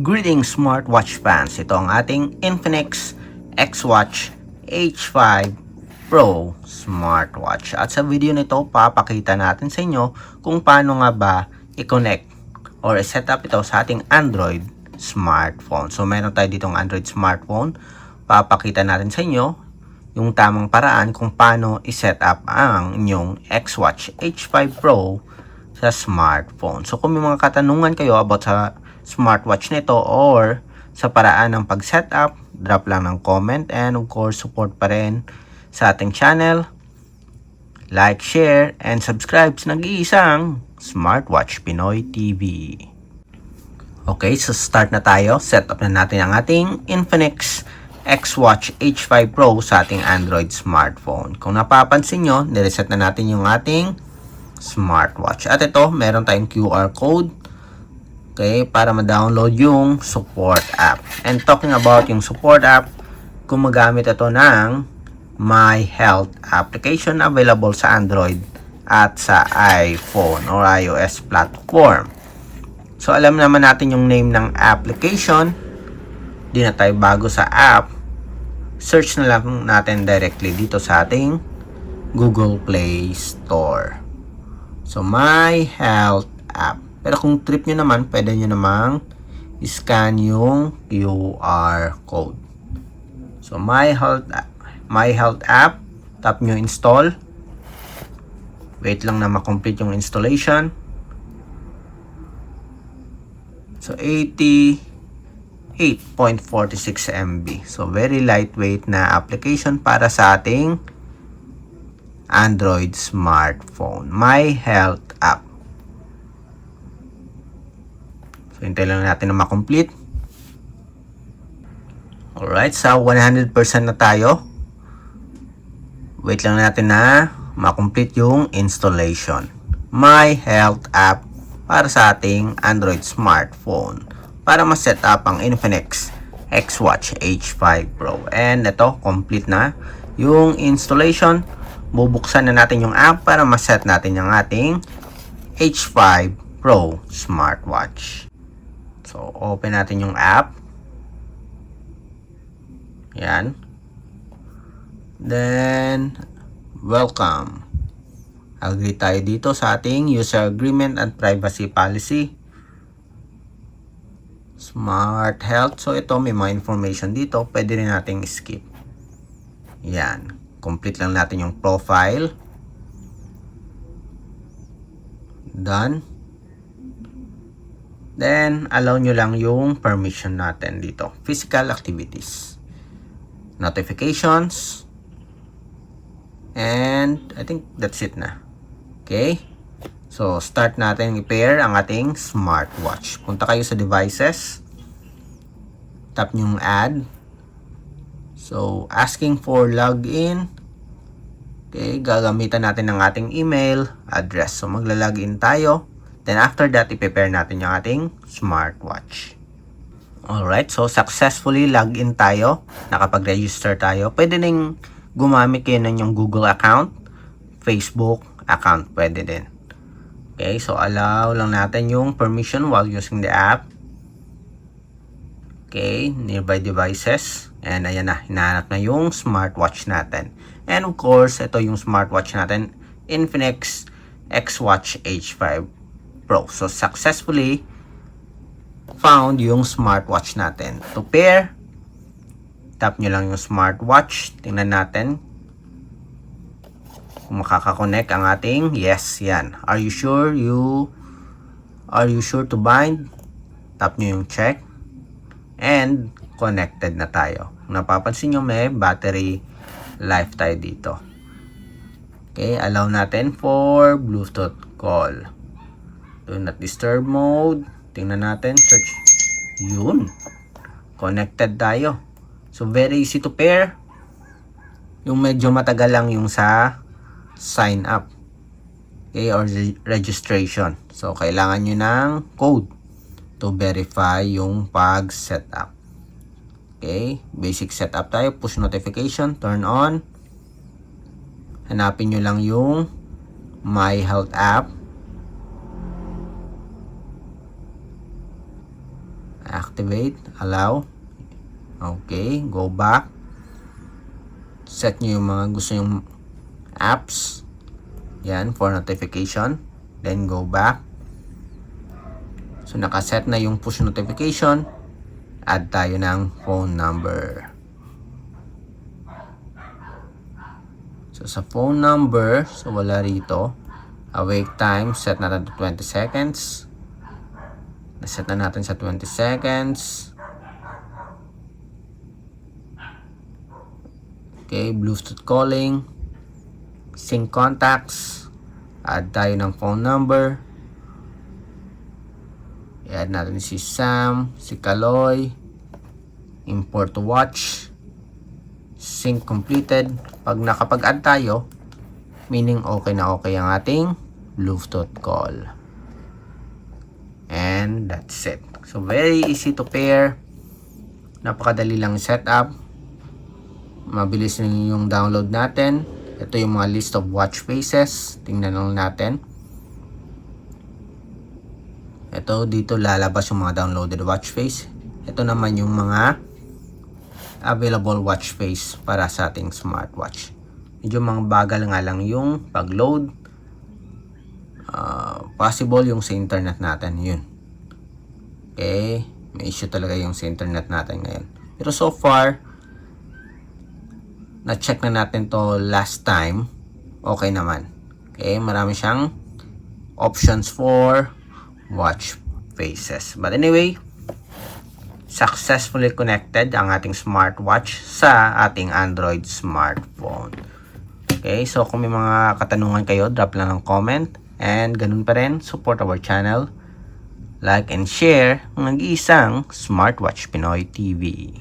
Greetings smartwatch fans, ito ang ating Infinix X-Watch H5 Pro smartwatch. At sa video nito, papakita natin sa inyo kung paano nga ba i-connect or i-set up ito sa ating Android smartphone. So meron tayo ditong Android smartphone, papakita natin sa inyo yung tamang paraan kung paano i-set up ang inyong X-Watch H5 Pro sa smartphone. So kung may mga katanungan kayo about sa smartwatch nito or sa paraan ng pag-setup, drop lang ng comment, and of course support pa rin sa ating channel, like, share, and subscribe sa nag-iisang Smartwatch Pinoy TV. Okay, so start na tayo. Set up na natin ang ating Infinix X-Watch H5 Pro sa ating Android smartphone. Kung napapansin nyo, nireset na natin yung ating smartwatch. At ito, meron tayong QR code. Okay, para ma-download yung support app. And talking about yung support app, gumagamit ito ng My Health application available sa Android at sa iPhone or iOS platform. So, alam naman natin yung name ng application. Di na tayo bago sa app. Search na lang natin directly dito sa ating Google Play Store. So, My Health app. Pero kung trip nyo naman, pwede nyo namang scan yung QR code. So, My Health app. Tap nyo install. Wait lang na ma-complete yung installation. So, 88.46 MB. So, very lightweight na application para sa ating Android smartphone. My Health app. So, hintay lang natin na ma-complete. Alright, sa 100% na tayo. Wait lang natin na ma-complete yung installation. My Health app para sa ating Android smartphone. Para ma-set up ang Infinix X-Watch H5 Pro. And ito, complete na yung installation. Bubuksan na natin yung app para ma-set natin yung ating H5 Pro smartwatch. So, open natin yung app. Yan. Then, welcome. Agree tayo dito sa ating user agreement and privacy policy. Smart Health. So, ito may mga information dito. Pwede rin nating skip. Yan. Complete lang natin yung profile. Done. Then, allow nyo lang yung permission natin dito. Physical activities. Notifications. And, I think that's it na. Okay? So, start natin i-pair ang ating smartwatch. Punta kayo sa devices. Tap nyo yung add. So, asking for login. Okay, gagamitan natin ng ating email address. So, magla-login tayo. Then after that, i-prepare natin yung ating smartwatch. Alright, so successfully login tayo. Nakapag-register tayo. Pwede rin gumamit kayo ng yung Google account, Facebook account. Pwede din. Okay, so allow lang natin yung permission while using the app. Okay, nearby devices. And ayan na, hinahanap na yung smartwatch natin. And of course, ito yung smartwatch natin, Infinix X-Watch H5 Pro. So, successfully found yung smartwatch natin. To pair, tap nyo lang yung smartwatch. Tingnan natin kung makaka-connect ang ating, yes, yan. Are you sure to bind? Tap nyo yung check. And, connected na tayo. Napapansin nyo may battery life tayo dito. Okay, allow natin for Bluetooth call. Do not disturb mode. Tingnan natin. Search. Yun. Connected tayo. So, very easy to pair. Yung medyo matagal lang yung sa sign up. Okay, or registration. So, kailangan nyo ng code to verify yung pag-set up. Okay, basic setup tayo. Push notification. Turn on. Hanapin nyo lang yung My Health app. Activate, allow. Okay, go back. Set nyo yung mga gusto yung apps. Yan, for notification. Then go back. So nakaset na yung push notification. Add tayo ng phone number. So sa phone number, so wala rito. Awake time, set natin to 20 seconds. Naset na natin sa 20 seconds. Okay, Bluetooth calling. Sync contacts. Add tayo ng phone number. I-add natin si Sam, si Kaloy. Import to watch. Sync completed. Pag nakapag-add tayo, meaning okay na okay ang ating Bluetooth call. And that's it. So very easy to pair. Napakadali lang setup. Mabilis yung download natin. Ito yung mga list of watch faces. Tingnan lang natin. Ito dito lalabas yung mga downloaded watch face. Ito naman yung mga available watch face para sa ating smartwatch. Medyo mga bagal nga lang yung pag-load. Possible yung sa internet natin. Yun. Okay. May issue talaga yung sa internet natin ngayon. Pero so far, na-check na natin to last time. Okay naman. Okay. Marami siyang options for watch faces. But anyway, successfully connected ang ating smartwatch sa ating Android smartphone. Okay, so kung may mga katanungan kayo, drop lang ng comment. And ganun pa rin, support our channel. Like and share ang nag-iisang Smartwatch Pinoy TV.